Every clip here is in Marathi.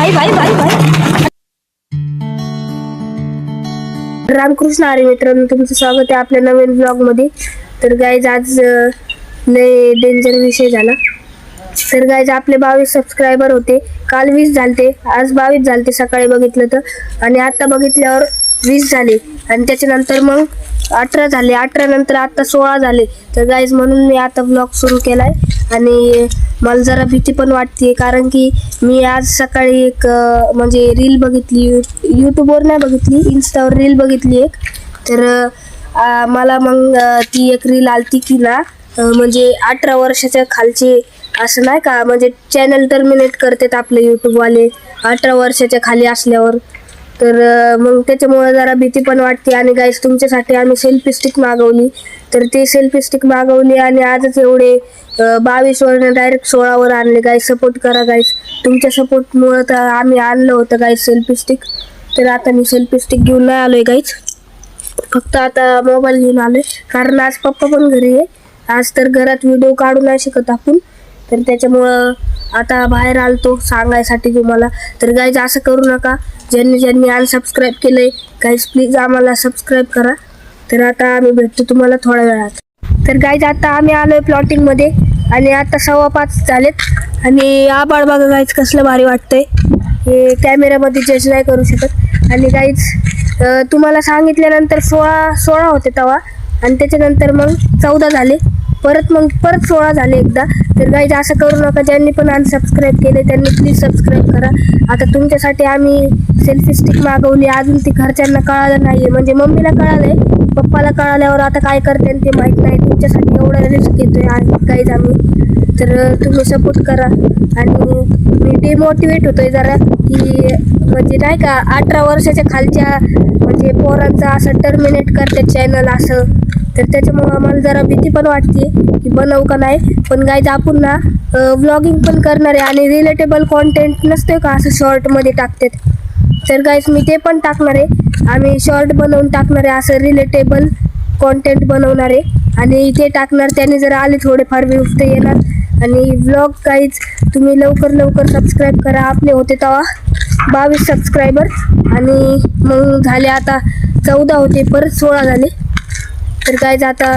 भाई भाई भाई भाई रामकृष्ण हरी मित्रांनो, तुमचं स्वागत आहे आपल्या नवीन ब्लॉग मध्ये. तर गाईज आज लय डेंजर विषय झाला. तर गाईज आपले 22 सबस्क्रायबर होते. काल 20 झालते, आज 22 झालते सकाळी बघितलं तर, आणि आता बघितल्यावर 20 झाले, आणि त्याच्यानंतर मग 18 झाले, 18 नंतर आता 16 झाले. तर गाईज म्हणून मी आता ब्लॉग सुरू केलाय, आणि मला जरा भीती पण वाटते, कारण की मी आज सकाळी एक म्हणजे रील बघितली, यूट्यूबवर नाही बघितली, इन्स्टावर रील बघितली एक. तर मला मग ती एक रील आलती की ना, म्हणजे 18 वर्षाच्या खालचे असं नाही का, म्हणजे चॅनल टर्मिनेट करतात आपले यूट्यूबवाले 18 वर्षाच्या खाली असल्यावर. तर मग त्याच्यामुळे जरा भीती पण वाटते. आणि गाईस तुमच्यासाठी आम्ही सेल्फी स्टिक मागवली, तर ते सेल्फी स्टिक मागवली आणि आजच एवढे 22 वरनं डायरेक्ट 16 वर आणले. गाईस सपोर्ट करा गाईस, तुमच्या सपोर्टमुळं तर आम्ही आणलं होतं गाईस सेल्फी स्टिक. तर आता मी सेल्फी स्टिक घेऊन नाही आलोय गाईस, फक्त आता मोबाईल घेऊन आलोय, कारण आज पप्पा पण घरी आहे. आज तर घरात व्हिडिओ काढू नाही शकत आपण, तर त्याच्यामुळं आता बाहेर आलतो सांगायसाठी तुम्हाला. तर गाईज असं करू नका, ज्यांनी अनसबस्क्राईब केलंय गाईज प्लीज आम्हाला सबस्क्राईब करा. तर आता आम्ही भेटतो तुम्हाला थोड्या वेळात. तर गाईज आता आम्ही आलोय प्लॉटिंगमध्ये, आणि आता 5:15 झालेत, आणि आबाळ बघा गाईज कसलं भारी वाटतंय. हे कॅमेऱ्यामध्ये जज नाही करू शकत. आणि गाईज तुम्हाला सांगितल्यानंतर 16 होते तेव्हा, आणि त्याच्यानंतर मग 14 झाले, परत 16 झाले एकदा. तर गाईज असं करू नका, ज्यांनी पण अनसबस्क्राईब केले त्यांनी प्लीज सबस्क्राईब करा. आता तुमच्यासाठी आम्ही सेल्फी स्टिक मागवली, अजून ती घरच्यांना कळालं नाहीये, म्हणजे मम्मीला कळालंय, पप्पाला कळाल्यावर आता काय करते ते माहीत नाही. तुमच्यासाठी एवढा रिस्क घेतोय आज गाईज आम्ही, तर तुम्ही सपोर्ट करा. आणि मी डिमोटिवेट होतोय जरा, की म्हणजे नाही का 18 वर्षाच्या खालच्या म्हणजे पोरांचा असं टर्मिनेट करतात चॅनल असं. तर त्याच्यामुळं आम्हाला जरा भीती पण वाटते की बनवू का नाही. पण गाईज आपण ना व्लॉगिंग पण करणार आहे, आणि रिलेटेबल कॉन्टेंट नसते का असं शॉर्टमध्ये टाकतात. तर गाईज मी ते पण टाकणार आहे, आम्ही शॉर्ट बनवून टाकणार आहे, असं रिलेटेबल कॉन्टेंट बनवणार आहे, आणि ते टाकणार. त्याने जर आले थोडेफार व्ह्यूज तर येणार. आणि व्लॉग गाईज तुम्ही लवकर सबस्क्राईब करा. आपले होते तेव्हा 22 सबस्क्रायबर, आणि मग झाले आता 14 होते, परत 16 झाले. तर गाईज आता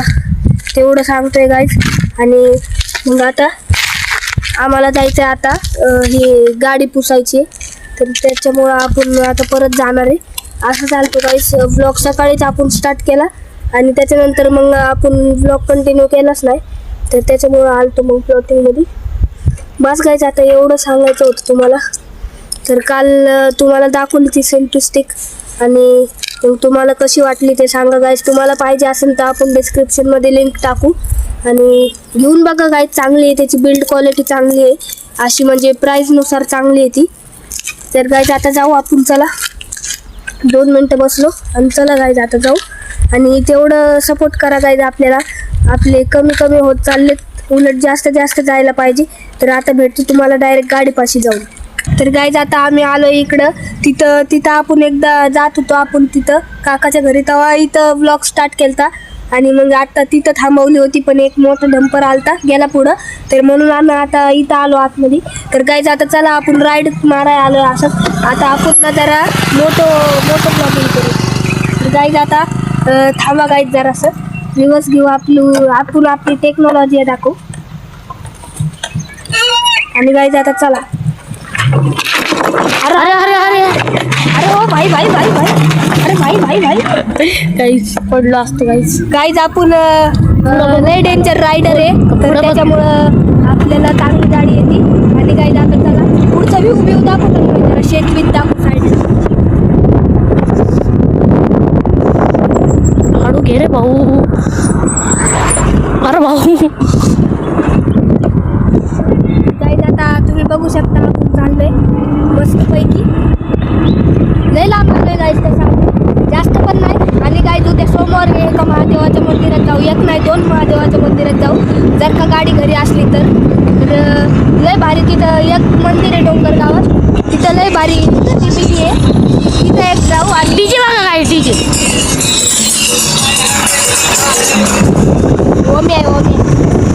तेवढं सांगतोय गाईज. आणि मग आता आम्हाला जायचं आहे, आता ही गाडी पुसायची, तर त्याच्यामुळं आपण आता परत जाणार आहे. असं चालतो गाईज, ब्लॉग सकाळीच आपण स्टार्ट केला, आणि त्याच्यानंतर मग आपण ब्लॉग कंटिन्यू केलाच नाही, तर त्याच्यामुळं आलतो मग प्लॉटिंगमध्ये. बस गाईज आता एवढं सांगायचं होतं तुम्हाला. तर काल तुम्हाला दाखवली ती सेल्फी स्टिक, आणि मग तुम्हाला कशी वाटली ते सांगा गाईज. तुम्हाला पाहिजे असेल तर आपण डिस्क्रिप्शनमध्ये लिंक टाकू, आणि घेऊन बघा गाईज, चांगली आहे, त्याची बिल्ड क्वालिटी चांगली आहे अशी, म्हणजे प्राईजनुसार चांगली आहे ती. तर गाईज आता जाऊ आपण, चला 2 मिनटं बसलो, आणि चला गाईज आता जाऊ. आणि तेवढं सपोर्ट करा गाईज आपल्याला, आपले कमी होत चाललेत, उलट जास्त जायला पाहिजे. तर आता भेटतो तुम्हाला डायरेक्ट गाडीपाशी जाऊन. तर गाईज आता आम्ही आलो इकडं, तिथं आपण एकदा जात होतो आपण तिथं काकाच्या घरी, तेव्हा इथं ब्लॉग स्टार्ट केलता, आणि मग आता तिथं थांबवली होती, पण एक मोठा डंपर आलता गेला पुढं, तर म्हणून आम्ही आता इथं आलो आतमध्ये. तर गाईज आता चला आपण राईड मारायला आलो असं. आता आपण ना जरा मोठं ब्लॉगिंग करू. तर गाईज आता थांबा गाईज जरासं रिवर्स घेऊ, आपण आपली टेक्नॉलॉजी दाखवू. आणि गाईज आता चला. अरे ओ भाई भाई गाईज पडलो असतो गाईज आपण लय डेंजर रायडर आहे, तर त्याच्यामुळं आपल्याला चांगली गाडी येते. आणि गाईज आता चला पुढचा व्ह्यू दाखवतो, जरा शेत दाखवू साईड. हळू घे रे भाऊ, अरे भाऊ. गाईज आता तुम्ही बघू शकता आपण चाललोय मस्तपैकी, लय लांब आलोय गाईज, तसं जास्त पण नाही. आणि गाईज उद्या सोमवारी एका महादेवाच्या मंदिरात जाऊ, एक नाही 2 महादेवाच्या मंदिरात जाऊ, जर का गाडी घरी असली तर. लय भारी तिथं एक मंदिर आहे डोंगर गावात, तिथं लय भारी तिथे आहे, तिथं एक जाऊ. आणि डीजे बघा काय डीजे, ओमी आहे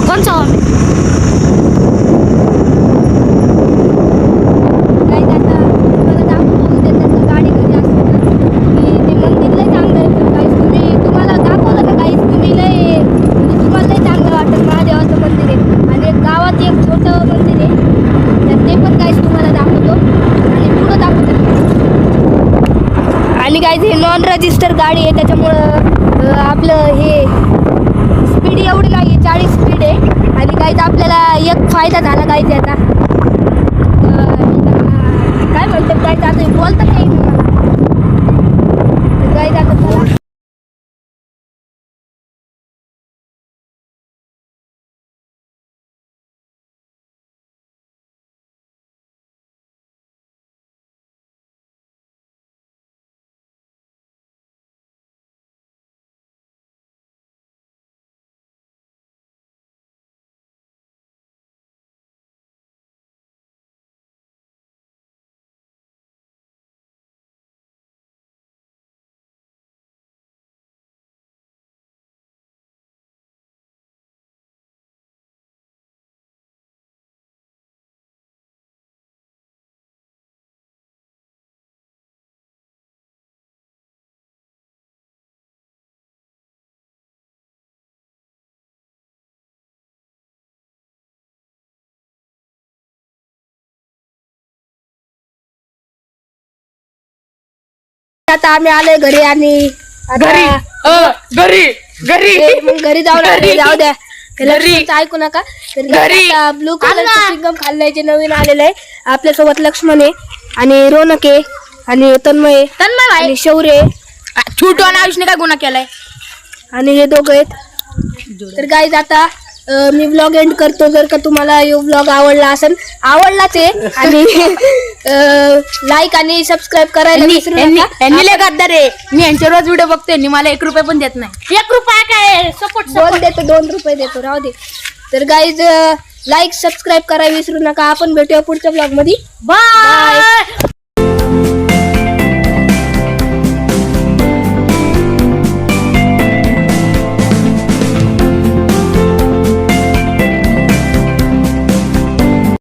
कोणचा ओमी? गाईज आता गाईज हे नॉन रजिस्टर गाडी आहे त्याच्यामुळं आपलं हे स्पीड एवढी नाही 40 स्पीड आहे. आणि गाईज आपल्याला एक फायदा झाला गाईज याचा काय म्हणतात गाईज आता बोलता नाही गाईज आता चला. आता आम्ही आलोय घरी आणि मग घरी जाऊन जाऊ द्या लक्ष्मणचं ऐकू नका. ब्लू कलरचं चिंगम खाल्लंय जे नवीन आलेलं आहे. आपल्यासोबत लक्ष्मण आहे आणि रोनक आहे आणि तन्मय आणि शौर्य छोटू आणि आयुषने काय गुन्हा केलाय आणि हे दोघं आहेत. तर गाईज आता मी व्लॉग एंड करतो. जर का तुम्हाला यो व्लॉग आवडला असेल आवडलाच आहे आणि लाईक आणि सबस्क्राईब करायला विसरू नका. यांनी लय गद्दार आहे. मी यांच्या रोज व्हिडिओ बघते यांनी मला 1 रुपया पण देत नाही. 1 रुपया काय सपोर्ट बोल देतो 2 रुपये देतो राहू दे. तर गाईज लाईक सबस्क्राईब करायला विसरू नका. आपण भेटूया पुढच्या व्लॉग मध्ये. बाय.